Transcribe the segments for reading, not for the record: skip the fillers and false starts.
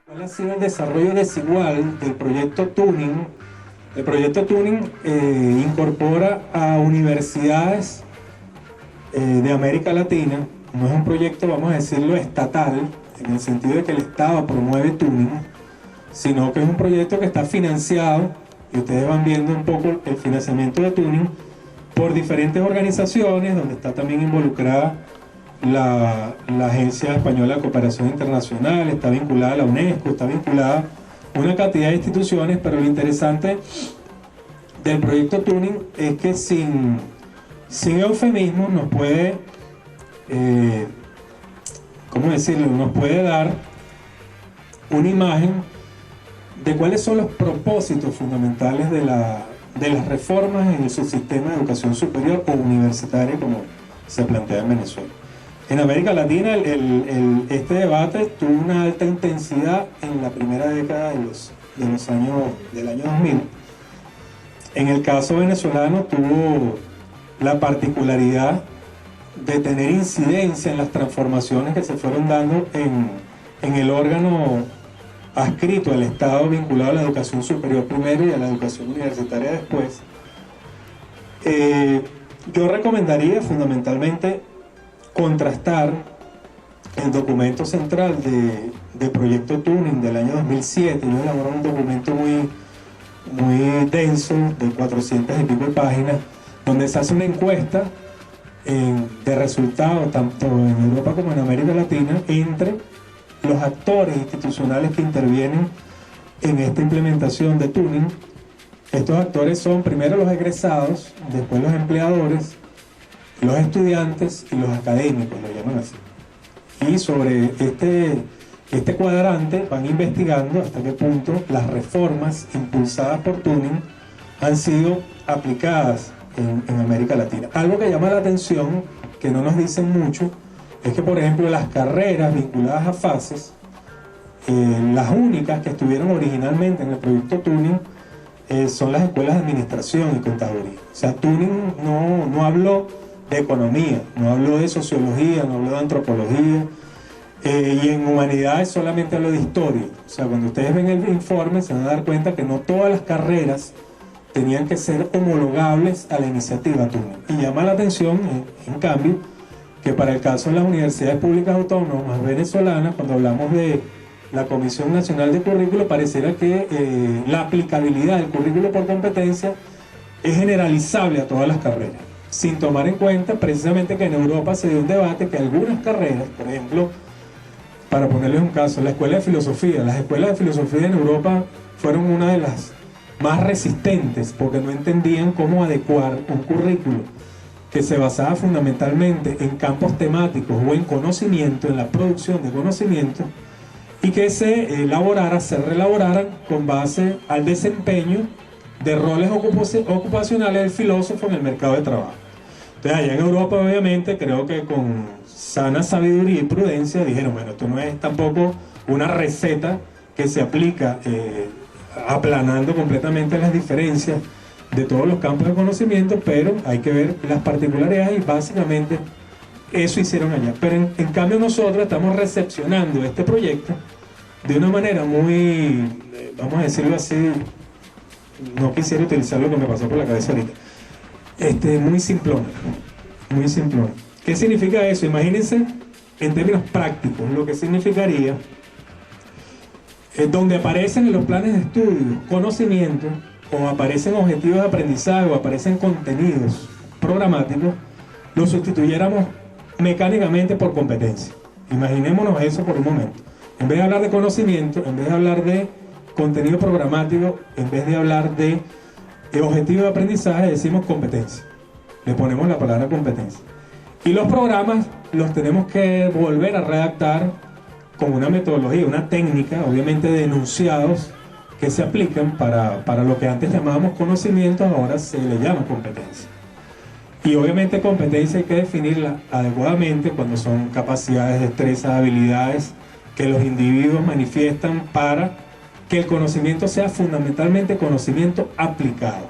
¿Cuál ha sido el desarrollo desigual del proyecto Tuning? El proyecto Tuning incorpora a universidades de América Latina. No es un proyecto, vamos a decirlo, estatal, en el sentido de que el Estado promueve Tuning, sino que es un proyecto que está financiado, y ustedes van viendo un poco el financiamiento de Tuning, por diferentes organizaciones, donde está también involucrada la Agencia Española de Cooperación Internacional, está vinculada a la UNESCO, está vinculada a una cantidad de instituciones, pero lo interesante del proyecto Tuning es que sin eufemismo nos puede, ¿cómo decirlo?, nos puede dar una imagen de cuáles son los propósitos fundamentales de las reformas en el subsistema de educación superior o universitaria, como se plantea en Venezuela. En América Latina este debate tuvo una alta intensidad en la primera década del año 2000. En el caso venezolano tuvo la particularidad de tener incidencia en las transformaciones que se fueron dando en el órgano adscrito al Estado vinculado a la educación superior primero y a la educación universitaria después. Yo recomendaría fundamentalmente contrastar el documento central de Proyecto Tuning del año 2007. Ellos elaboraron un documento muy denso, de 400 y pico de páginas, donde se hace una encuesta de resultados, tanto en Europa como en América Latina, entre los actores institucionales que intervienen en esta implementación de Tuning. Estos actores son primero los egresados, después los empleadores, los estudiantes y los académicos, lo llaman así. Y sobre este cuadrante van investigando hasta qué punto las reformas impulsadas por Tuning han sido aplicadas en América Latina. Algo que llama la atención, que no nos dicen mucho, es que, por ejemplo, las carreras vinculadas a fases, las únicas que estuvieron originalmente en el proyecto Tuning, son las escuelas de administración y contaduría. O sea, Tuning no habló de economía, no habló de sociología, no habló de antropología, y en humanidades solamente habló de historia. O sea, cuando ustedes ven el informe se van a dar cuenta que no todas las carreras tenían que ser homologables a la iniciativa Tuning. Y llama la atención, en cambio, que para el caso de las universidades públicas autónomas venezolanas, cuando hablamos de la Comisión Nacional de Currículo, pareciera que la aplicabilidad del currículo por competencia es generalizable a todas las carreras, sin tomar en cuenta precisamente que en Europa se dio un debate que algunas carreras, por ejemplo, para ponerles un caso, la escuela de filosofía, las escuelas de filosofía en Europa fueron una de las más resistentes porque no entendían cómo adecuar un currículo que se basaba fundamentalmente en campos temáticos o en conocimiento, en la producción de conocimiento, y que se relaboraran con base al desempeño de roles ocupacionales del filósofo en el mercado de trabajo. Entonces, allá en Europa, obviamente, creo que con sana sabiduría y prudencia dijeron, bueno, esto no es tampoco una receta que se aplica aplanando completamente las diferencias de todos los campos de conocimiento, pero hay que ver las particularidades y básicamente eso hicieron allá. Pero en cambio nosotros estamos recepcionando este proyecto de una manera muy, vamos a decirlo así, no quisiera utilizar lo que me pasó por la cabeza ahorita, muy simplona, muy simplona. ¿Qué significa eso? Imagínense en términos prácticos lo que significaría donde aparecen en los planes de estudio conocimientos, o aparecen objetivos de aprendizaje, o aparecen contenidos programáticos, lo sustituyéramos mecánicamente por competencia. Imaginémonos eso por un momento. En vez de hablar de conocimiento, en vez de hablar de contenido programático, en vez de hablar de objetivo de aprendizaje, decimos competencia. Le ponemos la palabra competencia. Y los programas los tenemos que volver a redactar con una metodología, una técnica, obviamente de enunciados que se aplican para lo que antes llamábamos conocimientos, ahora se le llama competencia. Y obviamente competencia hay que definirla adecuadamente cuando son capacidades, destrezas, habilidades que los individuos manifiestan para que el conocimiento sea fundamentalmente conocimiento aplicado.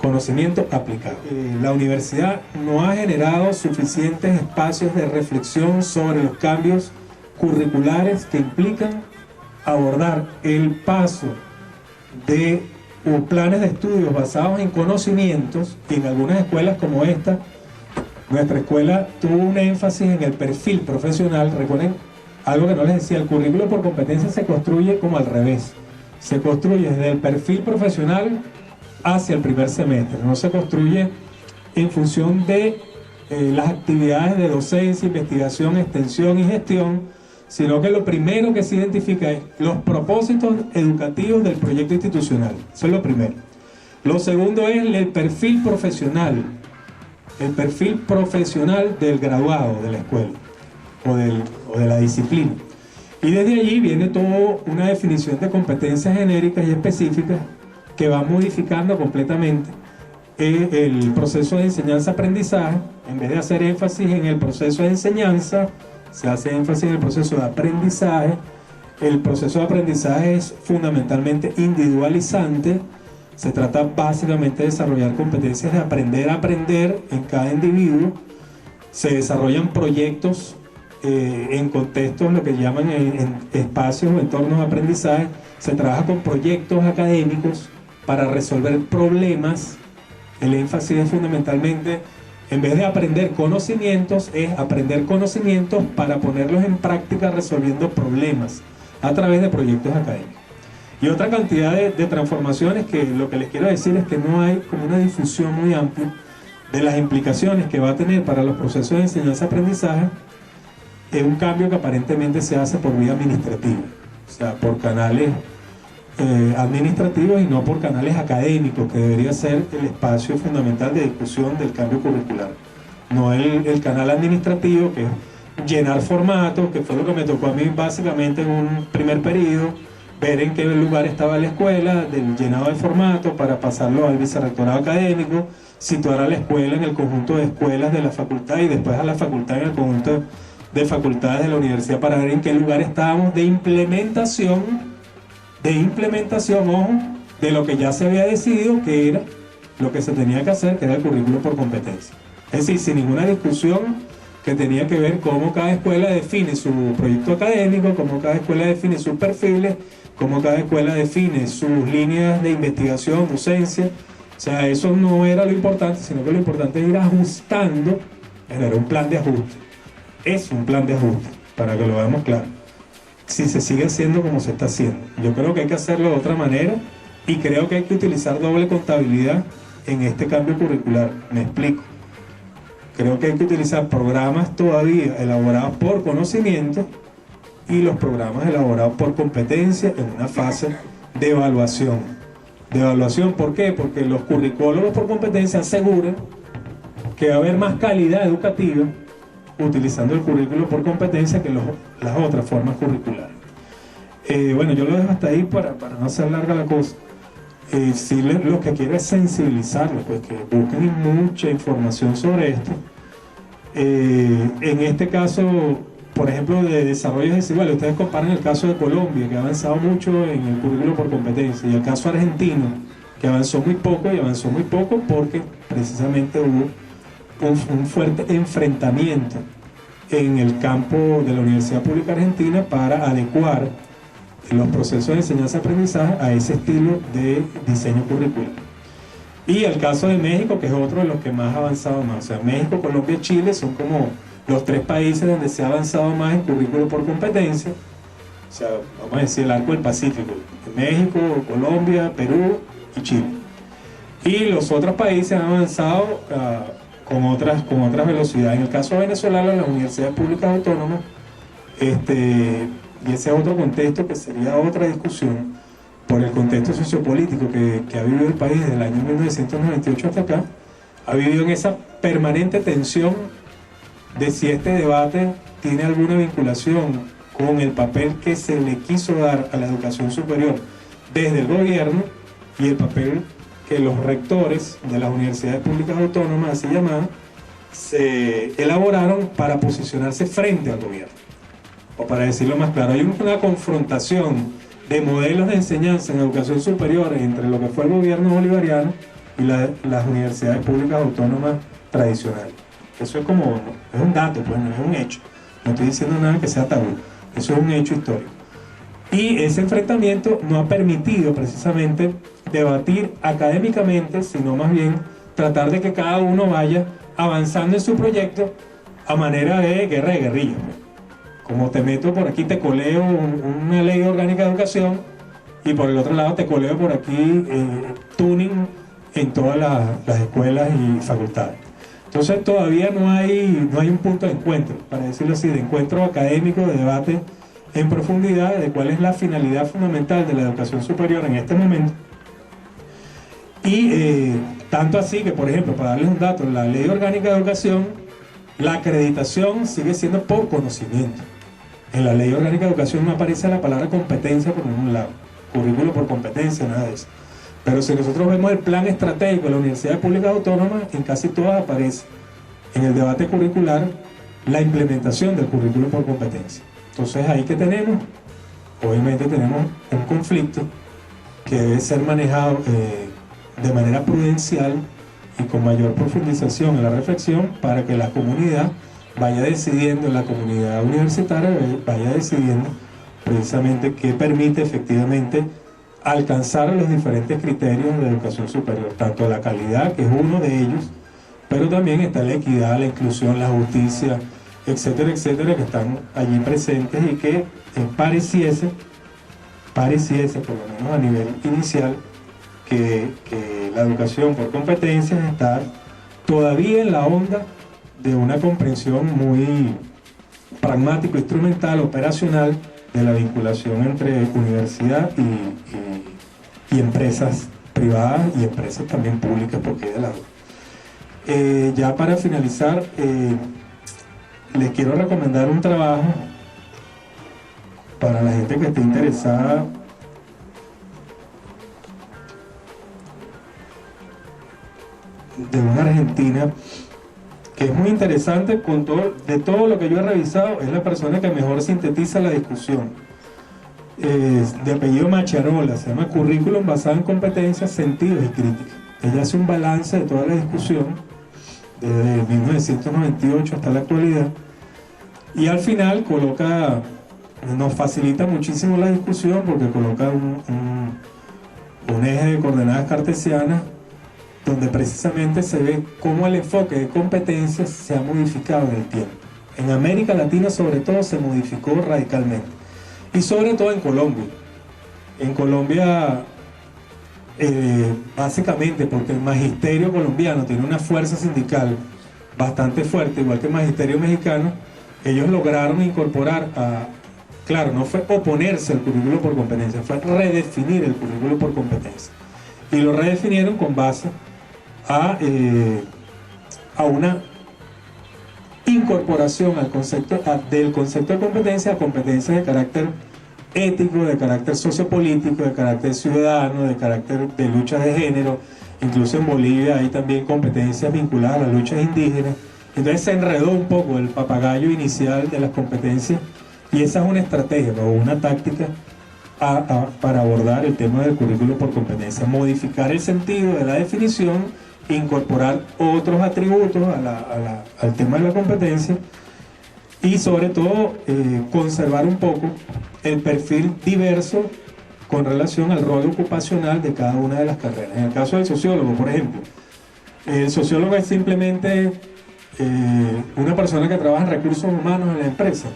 conocimiento aplicado. La universidad no ha generado suficientes espacios de reflexión sobre los cambios curriculares que implican abordar el paso de planes de estudios basados en conocimientos, y en algunas escuelas como esta, nuestra escuela tuvo un énfasis en el perfil profesional. Recuerden algo que no les decía, el currículo por competencia se construye como al revés, se construye desde el perfil profesional hacia el primer semestre, no se construye en función de las actividades de docencia, investigación, extensión y gestión, sino que lo primero que se identifica es los propósitos educativos del proyecto institucional. Eso es lo primero. Lo segundo es el perfil profesional del graduado de la escuela o de la disciplina. Y desde allí viene toda una definición de competencias genéricas y específicas que va modificando completamente el proceso de enseñanza-aprendizaje. En vez de hacer énfasis en el proceso de enseñanza, se hace énfasis en el proceso de aprendizaje. El proceso de aprendizaje es fundamentalmente individualizante. Se trata básicamente de desarrollar competencias de aprender a aprender en cada individuo. Se desarrollan proyectos en contextos, lo que llaman en espacios o entornos de aprendizaje. Se trabaja con proyectos académicos para resolver problemas. El énfasis es fundamentalmente, en vez de aprender conocimientos, es aprender conocimientos para ponerlos en práctica resolviendo problemas a través de proyectos académicos. Y otra cantidad de transformaciones que lo que les quiero decir es que no hay como una difusión muy amplia de las implicaciones que va a tener para los procesos de enseñanza-aprendizaje en un cambio que aparentemente se hace por vía administrativa, o sea, por canales administrativos y no por canales académicos, que debería ser el espacio fundamental de discusión del cambio curricular. No el canal administrativo, que es llenar formatos, que fue lo que me tocó a mí básicamente en un primer periodo, ver en qué lugar estaba la escuela, del llenado de formatos para pasarlo al vicerrectorado académico, situar a la escuela en el conjunto de escuelas de la facultad y después a la facultad en el conjunto de facultades de la universidad para ver en qué lugar estábamos de implementación, ojo, de lo que ya se había decidido que era lo que se tenía que hacer, que era el currículo por competencia. Es decir, sin ninguna discusión que tenía que ver cómo cada escuela define su proyecto académico, cómo cada escuela define sus perfiles, cómo cada escuela define sus líneas de investigación, docencia. O sea, eso no era lo importante, sino que lo importante es ir ajustando, era un plan de ajuste. Es un plan de ajuste, para que lo veamos claro. Si se sigue haciendo como se está haciendo. Yo creo que hay que hacerlo de otra manera y creo que hay que utilizar doble contabilidad en este cambio curricular. Me explico. Creo que hay que utilizar programas todavía elaborados por conocimiento y los programas elaborados por competencia en una fase de evaluación. ¿De evaluación por qué? Porque los curricólogos por competencia aseguran que va a haber más calidad educativa utilizando el currículo por competencia que las otras formas curriculares. Bueno, yo lo dejo hasta ahí para no hacer larga la cosa. Sí, lo que quiero es sensibilizarlos, pues que busquen mucha información sobre esto. En este caso, por ejemplo, de desarrollos desiguales, ustedes comparan el caso de Colombia, que ha avanzado mucho en el currículo por competencia, y el caso argentino, que avanzó muy poco porque precisamente hubo un fuerte enfrentamiento en el campo de la Universidad Pública Argentina para adecuar los procesos de enseñanza-aprendizaje a ese estilo de diseño curricular. Y el caso de México, que es otro de los que más ha avanzado más. O sea, México, Colombia y Chile son como los tres países donde se ha avanzado más en currículo por competencia. O sea, vamos a decir el arco del Pacífico: México, Colombia, Perú y Chile. Y los otros países han avanzado con otras velocidades. En el caso venezolano, las universidades públicas autónomas, y ese es otro contexto que sería otra discusión, por el contexto sociopolítico que ha vivido el país desde el año 1998 hasta acá, ha vivido en esa permanente tensión de si este debate tiene alguna vinculación con el papel que se le quiso dar a la educación superior desde el gobierno y el papel que los rectores de las universidades públicas autónomas, así llamadas, se elaboraron para posicionarse frente al gobierno. O para decirlo más claro, hay una confrontación de modelos de enseñanza en educación superior entre lo que fue el gobierno bolivariano y las universidades públicas autónomas tradicionales. Eso es como, es un dato, pues no es un hecho. No estoy diciendo nada que sea tabú, eso es un hecho histórico. Y ese enfrentamiento no ha permitido precisamente debatir académicamente, sino más bien tratar de que cada uno vaya avanzando en su proyecto a manera de guerra de guerrillas. Como te meto por aquí, te coleo una ley orgánica de educación, y por el otro lado te coleo por aquí tuning en todas las escuelas y facultades. Entonces todavía no hay un punto de encuentro, para decirlo así, de encuentro académico, de debate en profundidad de cuál es la finalidad fundamental de la educación superior en este momento. Y tanto así que, por ejemplo, para darles un dato, la Ley Orgánica de Educación, la acreditación sigue siendo por conocimiento. En la Ley Orgánica de Educación no aparece la palabra competencia por ningún lado, currículo por competencia, nada de eso. Pero si nosotros vemos el plan estratégico de la Universidad Pública Autónoma, en casi todas aparece en el debate curricular la implementación del currículo por competencia. Entonces ahí que tenemos, obviamente tenemos un conflicto que debe ser manejado de manera prudencial y con mayor profundización en la reflexión para que la comunidad vaya decidiendo, la comunidad universitaria vaya decidiendo precisamente qué permite efectivamente alcanzar los diferentes criterios de educación superior, tanto la calidad, que es uno de ellos, pero también está la equidad, la inclusión, la justicia, etcétera, etcétera, que están allí presentes y que pareciese, por lo menos a nivel inicial, que la educación por competencias está todavía en la onda de una comprensión muy pragmático, instrumental, operacional de la vinculación entre universidad y empresas privadas y empresas también públicas, porque hay de lado. Ya para finalizar, les quiero recomendar un trabajo para la gente que esté interesada de una argentina que es muy interesante de todo lo que yo he revisado. Es la persona que mejor sintetiza la discusión, de apellido Macharola, se llama Currículum basado en competencias, sentidos y crítica. Ella hace un balance de toda la discusión desde 1998 hasta la actualidad, y al final nos facilita muchísimo la discusión porque coloca un eje de coordenadas cartesianas donde precisamente se ve cómo el enfoque de competencias se ha modificado en el tiempo. En América Latina sobre todo se modificó radicalmente, y sobre todo en Colombia. En Colombia, básicamente porque el magisterio colombiano tiene una fuerza sindical bastante fuerte, igual que el magisterio mexicano, ellos lograron incorporar claro, no fue oponerse al currículo por competencia, fue redefinir el currículo por competencia. Y lo redefinieron con base a una incorporación al concepto, del concepto de competencia a competencias de carácter ético, de carácter sociopolítico, de carácter ciudadano, de carácter de lucha de género. Incluso en Bolivia hay también competencias vinculadas a las luchas indígenas. Entonces se enredó un poco el papagayo inicial de las competencias, y esa es una estrategia o una táctica para abordar el tema del currículo por competencia: modificar el sentido de la definición, incorporar otros atributos al tema de la competencia, y sobre todo conservar un poco el perfil diverso con relación al rol ocupacional de cada una de las carreras. En el caso del sociólogo, por ejemplo, el sociólogo es simplemente una persona que trabaja en recursos humanos en la empresa.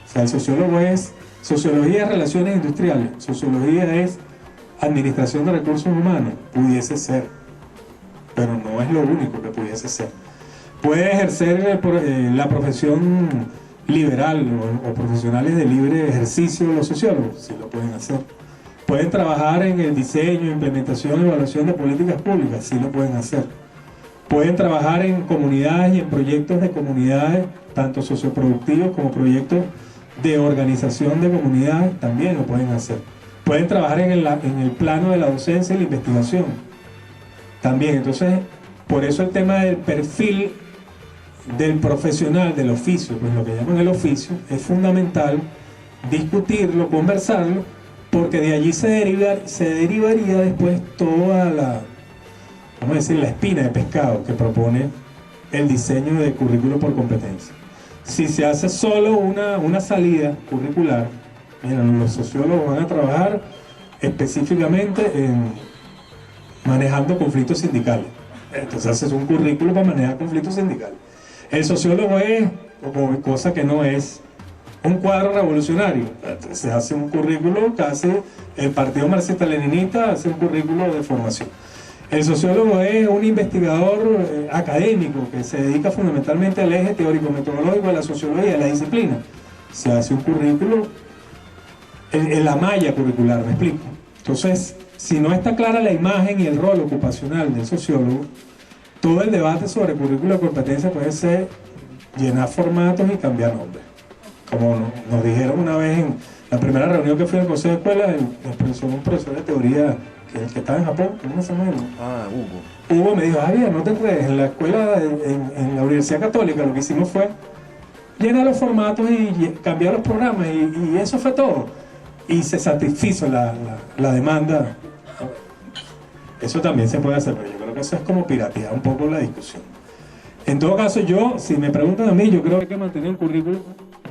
O sea, el sociólogo es sociología de relaciones industriales, sociología es administración de recursos humanos, pudiese ser, pero no es lo único que pudiese ser. Puede ejercer la profesión liberal o profesionales de libre ejercicio los sociólogos, sí lo pueden hacer. Pueden trabajar en el diseño, implementación y evaluación de políticas públicas, sí lo pueden hacer. Pueden trabajar en comunidades y en proyectos de comunidades, tanto socioproductivos como proyectos de organización de comunidades, también lo pueden hacer. Pueden trabajar en el plano de la docencia y la investigación también. Entonces, por eso el tema del perfil del profesional del oficio, pues lo que llaman el oficio, es fundamental discutirlo, conversarlo, porque de allí se derivaría después toda vamos a decir, la espina de pescado que propone el diseño de currículo por competencia. Si se hace solo una salida curricular, mira, los sociólogos van a trabajar específicamente en manejando conflictos sindicales. Entonces haces un currículo para manejar conflictos sindicales. El sociólogo es, cosa que no es, un cuadro revolucionario. Entonces hace un currículo que hace el Partido Marxista-Leninista, hace un currículo de formación. El sociólogo es un investigador académico que se dedica fundamentalmente al eje teórico-metodológico de la sociología, de la disciplina. Se hace un currículo en la malla curricular, ¿me explico? Entonces, si no está clara la imagen y el rol ocupacional del sociólogo, todo el debate sobre currículo de competencia puede ser llenar formatos y cambiar nombres. Como nos dijeron una vez en la primera reunión que fui al consejo de escuela, un profesor de teoría que estaba en Japón, ¿cómo se llama? Hugo. Hugo me dijo, Javier, no te enredes, en la escuela, en la Universidad Católica, lo que hicimos fue llenar los formatos y cambiar los programas, y eso fue todo. Y se satisfizo la demanda. Eso también se puede hacer, pero yo creo que eso es como piratear un poco la discusión. En todo caso, si me preguntan a mí, yo creo que hay que mantener un currículum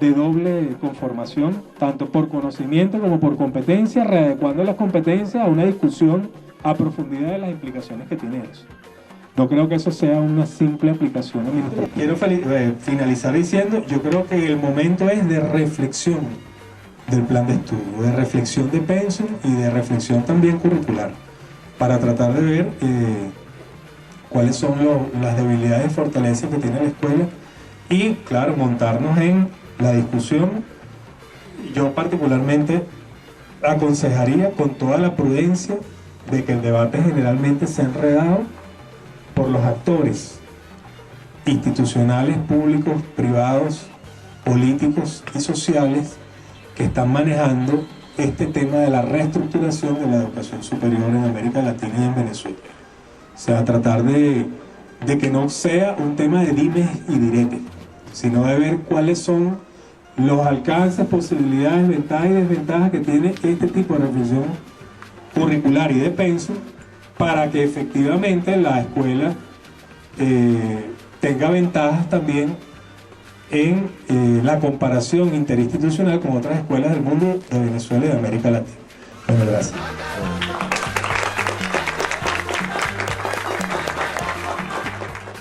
de doble conformación, tanto por conocimiento como por competencia, readecuando las competencias a una discusión a profundidad de las implicaciones que tiene eso. No creo que eso sea una simple aplicación administrativa. Quiero finalizar diciendo, yo creo que el momento es de reflexión del plan de estudio, de reflexión de pensum y de reflexión también curricular, para tratar de ver cuáles son las debilidades y fortalezas que tiene la escuela y, claro, montarnos en la discusión. Yo particularmente aconsejaría con toda la prudencia de que el debate generalmente se ha enredado por los actores institucionales, públicos, privados, políticos y sociales que están manejando este tema de la reestructuración de la educación superior en América Latina y en Venezuela. O sea, tratar de que no sea un tema de dimes y diretes, sino de ver cuáles son los alcances, posibilidades, ventajas y desventajas que tiene este tipo de reflexión curricular y de pensum para que efectivamente la escuela tenga ventajas también en la comparación interinstitucional con otras escuelas del mundo, de Venezuela y de América Latina. Bueno, gracias.